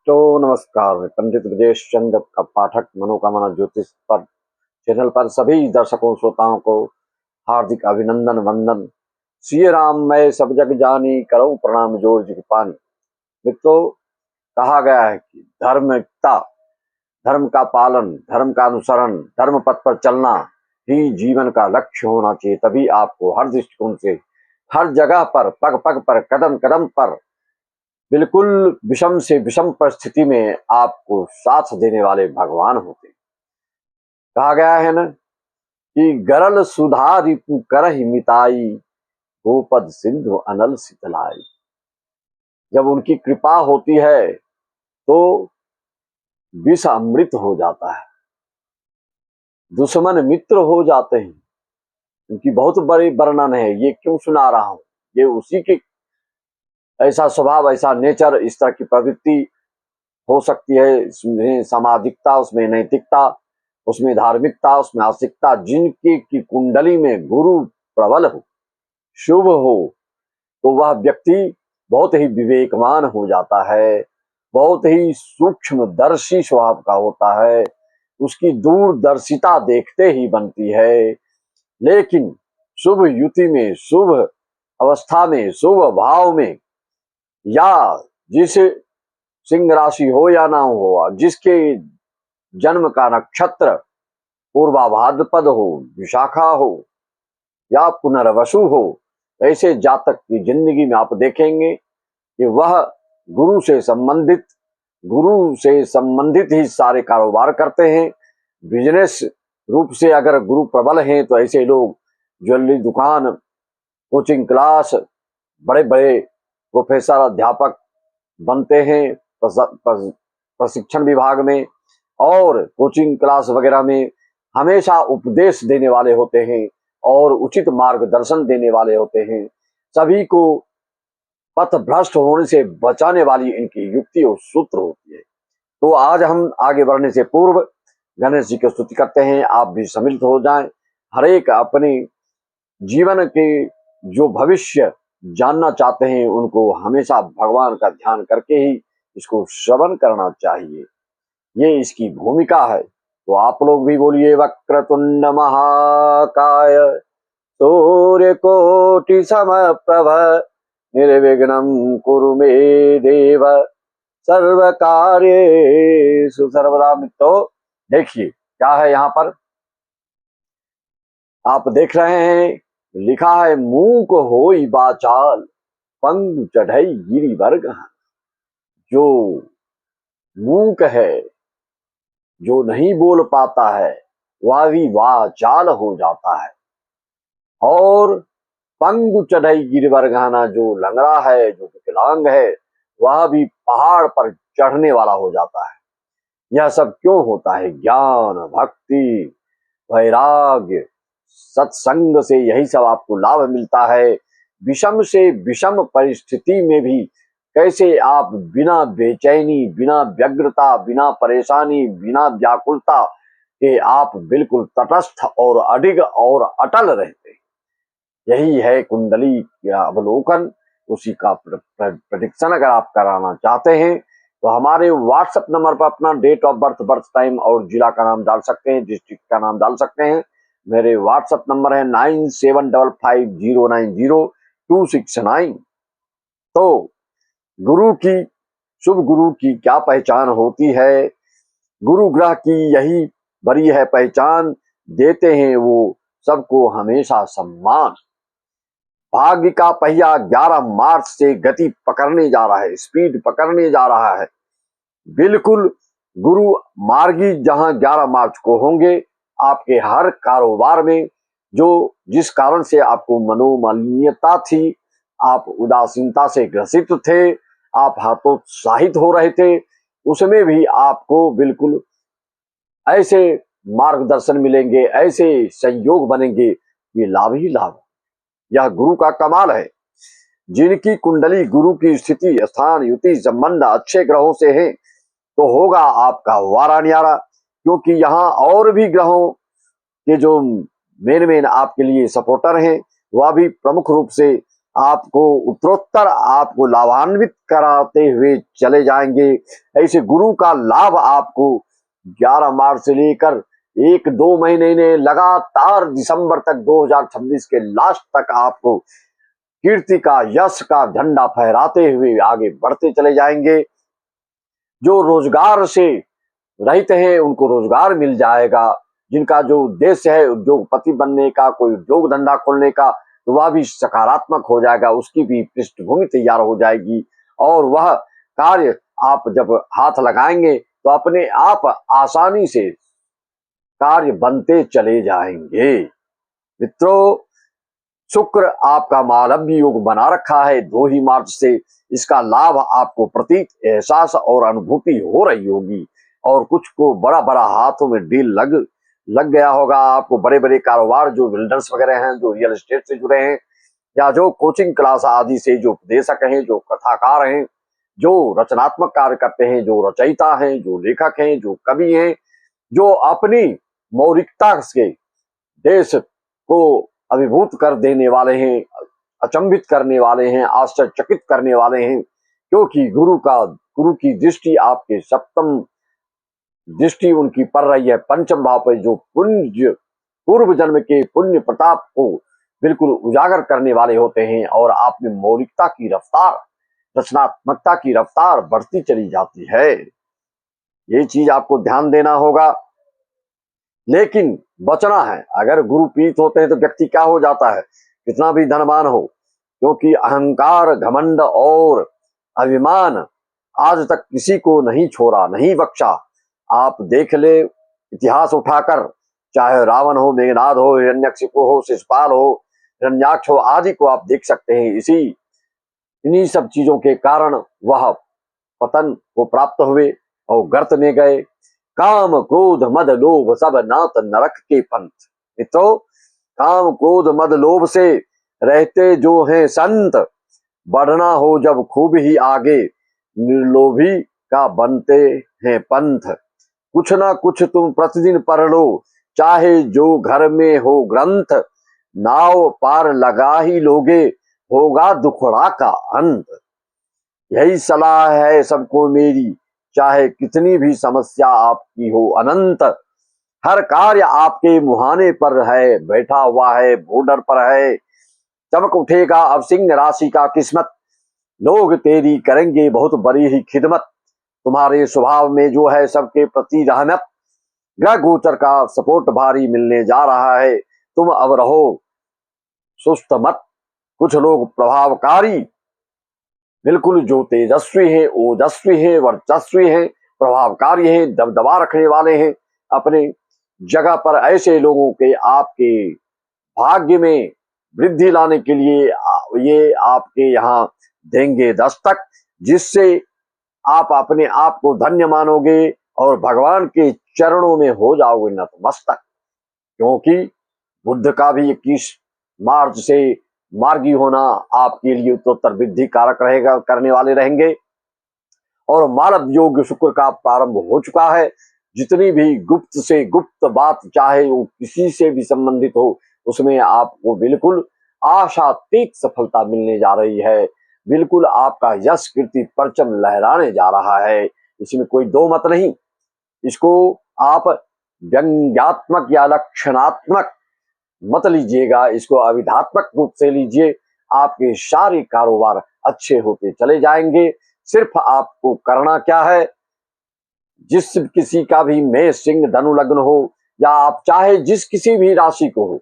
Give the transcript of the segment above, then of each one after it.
तो नमस्कार, मैं पंडित ब्रजेश चंद्र का पाठक मनोकामना ज्योतिष पर चैनल पर सभी दर्शकों श्रोताओं को हार्दिक अभिनंदन वंदन। सिय राम मैं सब जग जानी, करो प्रणाम जोर जिग पानी। मित्रों, कहा गया है कि धर्मता, धर्म का पालन, धर्म का अनुसरण, धर्म पथ पर चलना ही जीवन का लक्ष्य होना चाहिए। तभी आपको हर दृष्टिकोण से, हर जगह पर, पग पग पर, कदम कदम पर, बिल्कुल विषम से विषम परिस्थिति में आपको साथ देने वाले भगवान होते हैं। कहा गया है ना कि गरल सुधा रिपु करहि मिताई, गोपद सिंधु अनल सितलाई। जब उनकी कृपा होती है तो विष अमृत हो जाता है, दुश्मन मित्र हो जाते हैं। उनकी बहुत बड़ी वर्णन है, ये क्यों सुना रहा हूं, ये उसी की ऐसा स्वभाव, ऐसा नेचर, इस तरह की प्रवृत्ति हो सकती है। इसमें सामाजिकता, उसमें नैतिकता, उसमें धार्मिकता, उसमें आस्तिकता, जिनकी की कुंडली में गुरु प्रबल हो, शुभ हो, तो वह व्यक्ति बहुत ही विवेकवान हो जाता है, बहुत ही सूक्ष्मदर्शी स्वभाव का होता है, उसकी दूरदर्शिता देखते ही बनती है। लेकिन शुभ युति में, शुभ अवस्था में, शुभ भाव में, या जिस सिंह राशि हो या ना हो, जिसके जन्म का नक्षत्र पूर्वा भाद्रपद हो, विशाखा हो या पुनर्वसु हो, ऐसे जातक की जिंदगी में आप देखेंगे कि वह गुरु से संबंधित ही सारे कारोबार करते हैं। बिजनेस रूप से अगर गुरु प्रबल हैं तो ऐसे लोग ज्वेलरी दुकान, कोचिंग क्लास, बड़े बड़े प्रोफेसर, अध्यापक बनते हैं, प्रशिक्षण विभाग में और कोचिंग क्लास वगैरह में हमेशा उपदेश देने वाले होते हैं और उचित मार्गदर्शन देने वाले होते हैं। सभी को पथ भ्रष्ट होने से बचाने वाली इनकी युक्ति और सूत्र होती है। तो आज हम आगे बढ़ने से पूर्व गणेश जी की स्तुति करते हैं। आप भी सम्मिलित हो जाएं। हर एक अपने जीवन के जो भविष्य जानना चाहते हैं उनको हमेशा भगवान का ध्यान करके ही इसको श्रवण करना चाहिए। ये इसकी भूमिका है। तो आप लोग भी बोलिए, वक्रतुंड महाकाय सूर्यकोटि समप्रभ निर्विघ्नं कुरु मे देव सर्वकार्येषु सर्वदा। मित्रों, देखिए क्या है यहाँ पर, आप देख रहे हैं, लिखा है मूक होई बाचाल, पंग चढ़ई गिरिवर्ग। जो मूक है, जो नहीं बोल पाता है, वह भी वाचाल हो जाता है। और पंगु चढ़ई गिरिवर्गाना, जो लंगड़ा है, जो विकलांग है, वह भी पहाड़ पर चढ़ने वाला हो जाता है। यह सब क्यों होता है? ज्ञान, भक्ति, वैराग्य, सत्संग से यही सब आपको लाभ मिलता है। विषम से विषम परिस्थिति में भी कैसे आप बिना बेचैनी, बिना व्यग्रता, बिना परेशानी, बिना व्याकुलता के आप बिल्कुल तटस्थ और अडिग और अटल रहते हैं। यही है कुंडली या अवलोकन। उसी का प्रेडिक्शन अगर आप कराना चाहते हैं तो हमारे व्हाट्सएप नंबर पर अपना date of birth, birth time और जिला का नाम डाल सकते हैं, डिस्ट्रिक्ट का नाम डाल सकते हैं। मेरे व्हाट्सएप नंबर है 9755090269। तो गुरु की, शुभ गुरु की क्या पहचान होती है? गुरु ग्रह की यही बड़ी है पहचान, देते हैं वो सबको हमेशा सम्मान। भाग्य का पहिया 11 मार्च से गति पकड़ने जा रहा है, स्पीड पकड़ने जा रहा है। बिल्कुल गुरु मार्गी जहां 11 मार्च को होंगे, आपके हर कारोबार में जो जिस कारण से आपको मनोमालिन्यता थी, आप उदासीनता से ग्रसित थे, आप हतोत्साहित हो रहे थे, उसमें भी आपको बिल्कुल ऐसे मार्गदर्शन मिलेंगे, ऐसे संयोग बनेंगे, ये लाभ ही लाभ। यह गुरु का कमाल है। जिनकी कुंडली गुरु की स्थिति, स्थान, युति, संबंध अच्छे ग्रहों से है तो होगा आपका वारा न्यारा। क्योंकि यहाँ और भी ग्रहों के जो मेन आपके लिए सपोर्टर हैं, वह भी प्रमुख रूप से आपको उत्तरोत्तर आपको लाभान्वित कराते हुए चले जाएंगे। ऐसे गुरु का लाभ आपको 11 मार्च से लेकर 1-2 महीने ने लगातार दिसंबर तक 2026 के लास्ट तक आपको कीर्ति का, यश का झंडा फहराते हुए आगे बढ़ते चले जाएंगे। जो रोजगार से रहित हैं उनको रोजगार मिल जाएगा। जिनका जो उद्देश्य है उद्योगपति बनने का, कोई उद्योग धंधा खोलने का, तो वह भी सकारात्मक हो जाएगा, उसकी भी पृष्ठभूमि तैयार हो जाएगी। और वह कार्य आप जब हाथ लगाएंगे तो अपने आप आसानी से कार्य बनते चले जाएंगे। मित्रों, शुक्र आपका मालव्य योग बना रखा है 2 ही मार्च से। इसका लाभ आपको प्रतीक, एहसास और अनुभूति हो रही होगी। और कुछ को बड़ा बड़ा हाथों में डील लग गया होगा। आपको बड़े बड़े कारोबार, जो बिल्डर्स वगैरह हैं, जो रियल एस्टेट से जुड़े हैं, या जो कोचिंग क्लास आदि से जो उपदेशक हैं, जो कथाकार हैं, जो रचनात्मक कार्य करते हैं, जो रचयिता हैं, जो लेखक हैं, जो कवि हैं, जो अपनी मौलिकता से देश को अभिभूत कर देने वाले हैं, अचंभित करने वाले हैं, आश्चर्यचकित करने वाले हैं। क्योंकि गुरु की दृष्टि आपके सप्तम दृष्टि उनकी पड़ रही है पंचम भाव पर, जो पूर्व जन्म के पुण्य प्रताप को बिल्कुल उजागर करने वाले होते हैं। और आप में मौलिकता की रफ्तार, रचनात्मकता की रफ्तार बढ़ती चली जाती है। ये चीज आपको ध्यान देना होगा। लेकिन बचना है। अगर गुरु पीड़ित होते हैं तो व्यक्ति क्या हो जाता है, कितना भी धनवान हो, क्योंकि अहंकार, घमंड और अभिमान आज तक किसी को नहीं छोड़ा, नहीं बख्शा। आप देख ले इतिहास उठाकर, चाहे रावण हो, मेघनाद हो, हिरण्यकशिपु हो, शिशुपाल हो, हिरण्याक्ष हो, आदि को आप देख सकते हैं। इन्हीं सब चीजों के कारण वह पतन को प्राप्त हुए और गर्त में गए। काम क्रोध मद लोभ सब नात नरक के पंथ। मित्रों, काम क्रोध मद लोभ से रहते जो हैं संत, बढ़ना हो जब खूब ही आगे, निर्लोभी का बनते हैं पंथ। कुछ ना कुछ तुम प्रतिदिन पढ़ लो, चाहे जो घर में हो ग्रंथ, नाव पार लगा ही लोगे, होगा दुखड़ा का अंत। यही सलाह है सबको मेरी, चाहे कितनी भी समस्या आपकी हो अनंत। हर कार्य आपके मुहाने पर है, बैठा हुआ है, बॉर्डर पर है। चमक उठेगा अब सिंह राशि का किस्मत, लोग तेरी करेंगे बहुत बड़ी ही खिदमत। तुम्हारे स्वभाव में जो है सबके प्रति रहमत, ग्रह गोचर का सपोर्ट भारी मिलने जा रहा है। तुम अब रहो सुस्त मत। कुछ लोग प्रभावकारी, बिल्कुल जो तेजस्वी है, ओजस्वी है, वर्चस्वी है, प्रभावकारी है, दबदबा रखने वाले हैं अपने जगह पर, ऐसे लोगों के आपके भाग्य में वृद्धि लाने के लिए ये आपके यहाँ देंगे दस्तक, जिससे आप अपने आप को धन्य मानोगे और भगवान के चरणों में हो जाओगे नतमस्तक। क्योंकि बुद्ध का भी 21 मार्च से मार्गी होना आपके लिए उत्तरोत्तर वृद्धि कारक रहेगा, करने वाले रहेंगे। और मानव योग शुक्र का प्रारंभ हो चुका है। जितनी भी गुप्त से गुप्त बात, चाहे वो किसी से भी संबंधित हो, उसमें आपको बिल्कुल आशातीत सफलता मिलने जा रही है। बिल्कुल आपका यश कीर्ति परचम लहराने जा रहा है, इसमें कोई दो मत नहीं। इसको आप व्यंग्यात्मक या लक्षणात्मक मत लीजिएगा, इसको अविधात्मक रूप से लीजिए। आपके सारे कारोबार अच्छे होते चले जाएंगे। सिर्फ आपको करना क्या है, जिस किसी का भी मेष सिंह धनु लग्न हो, या आप चाहे जिस किसी भी राशि को हो,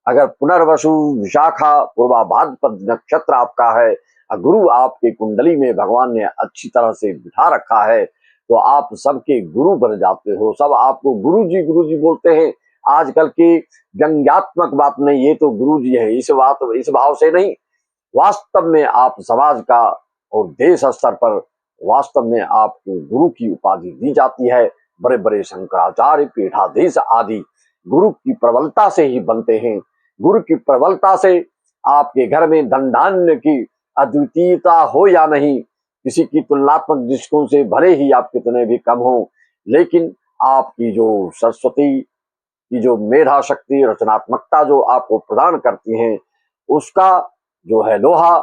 अगर पुनर्वसु विशाखा पूर्वा भाद्रपद नक्षत्र आपका है, गुरु आपके कुंडली में भगवान ने अच्छी तरह से बिठा रखा है, तो आप सबके गुरु बन जाते हो। सब आपको गुरु जी बोलते हैं। आजकल की व्यंग्यात्मक बात नहीं, ये तो गुरु जी है, इस भाव से नहीं। वास्तव में आप समाज का और देश स्तर पर वास्तव में आपको गुरु की उपाधि दी जाती है। बड़े बड़े शंकराचार्य, पीठाधीश आदि गुरु की प्रबलता से ही बनते हैं। गुरु की प्रबलता से आपके घर में धन धान्य की अद्वितीयता हो या नहीं, किसी की तुलनात्मक दृष्टिकोण से भले ही आप कितने भी कम हो, लेकिन आपकी जो सरस्वती की जो मेधा शक्ति, रचनात्मकता जो आपको प्रदान करती हैं, उसका जो है लोहा,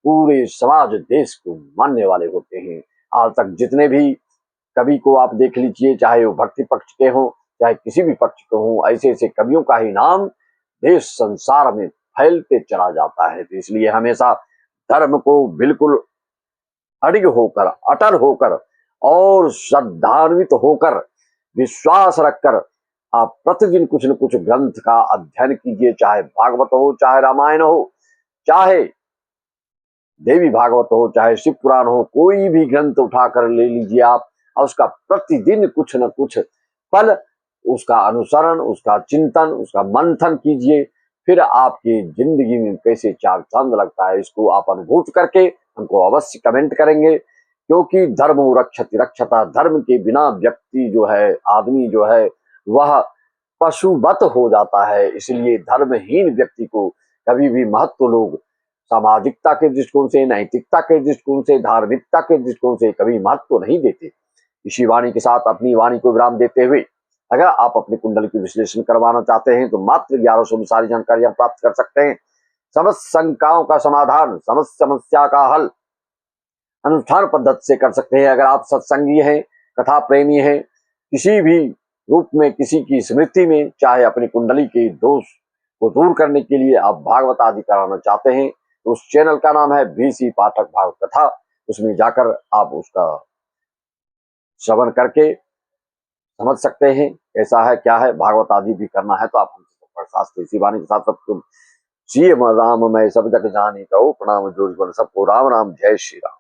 पूरे समाज देश को मानने वाले होते हैं। आज तक जितने भी कवि को आप देख लीजिए, चाहे वो भक्ति पक्ष के हों, चाहे किसी भी पक्ष के हों, ऐसे ऐसे कवियों का ही नाम देश संसार में फैलते चला जाता है। तो इसलिए हमेशा धर्म को बिल्कुल अडिग होकर, अटल होकर और श्रद्धान्वित होकर, विश्वास रखकर आप प्रतिदिन कुछ न कुछ ग्रंथ का अध्ययन कीजिए, चाहे भागवत हो, चाहे रामायण हो, चाहे देवी भागवत हो, चाहे शिव पुराण हो, कोई भी ग्रंथ उठाकर ले लीजिए आप, और उसका प्रतिदिन कुछ न कुछ पल उसका अनुसरण, उसका चिंतन, उसका मंथन कीजिए। फिर आपकी जिंदगी में कैसे चार चांद लगता है, इसको आप अनुभूत करके हमको अवश्य कमेंट करेंगे। क्योंकि धर्म रक्षति रक्षता, धर्म के बिना व्यक्ति जो है, आदमी जो है, वह पशुवत हो जाता है। इसलिए धर्महीन व्यक्ति को कभी भी महत्व लोग सामाजिकता के दृष्टिकोण से, नैतिकता के दृष्टिकोण से, धार्मिकता के दृष्टिकोण से कभी महत्व नहीं देते। इसी वाणी के साथ अपनी वाणी को विराम देते हुए, अगर आप अपनी कुंडली की विश्लेषण करवाना चाहते हैं तो मात्र 1100 में सारी जानकारियां प्राप्त कर सकते हैं। समस्त शंकाओं का समाधान, समस्त समस्या का हल अनुष्ठान पद्धति से कर सकते हैं। अगर आप सत्संगी हैं, कथा प्रेमी हैं, किसी भी रूप में किसी की स्मृति में, चाहे अपनी कुंडली के दोष को दूर करने के लिए आप भागवत आदि कराना चाहते हैं, तो उस चैनल का नाम है बीसी पाठक भागवत कथा। उसमें जाकर आप उसका श्रवण करके समझ सकते हैं ऐसा है क्या है। भागवत आदि भी करना है तो आप हमसे शास्त्र इसी वाणी के साथ सब राम मैं सब जग जानी कहो, प्रणाम जोड़ सबको राम राम, जय श्री राम।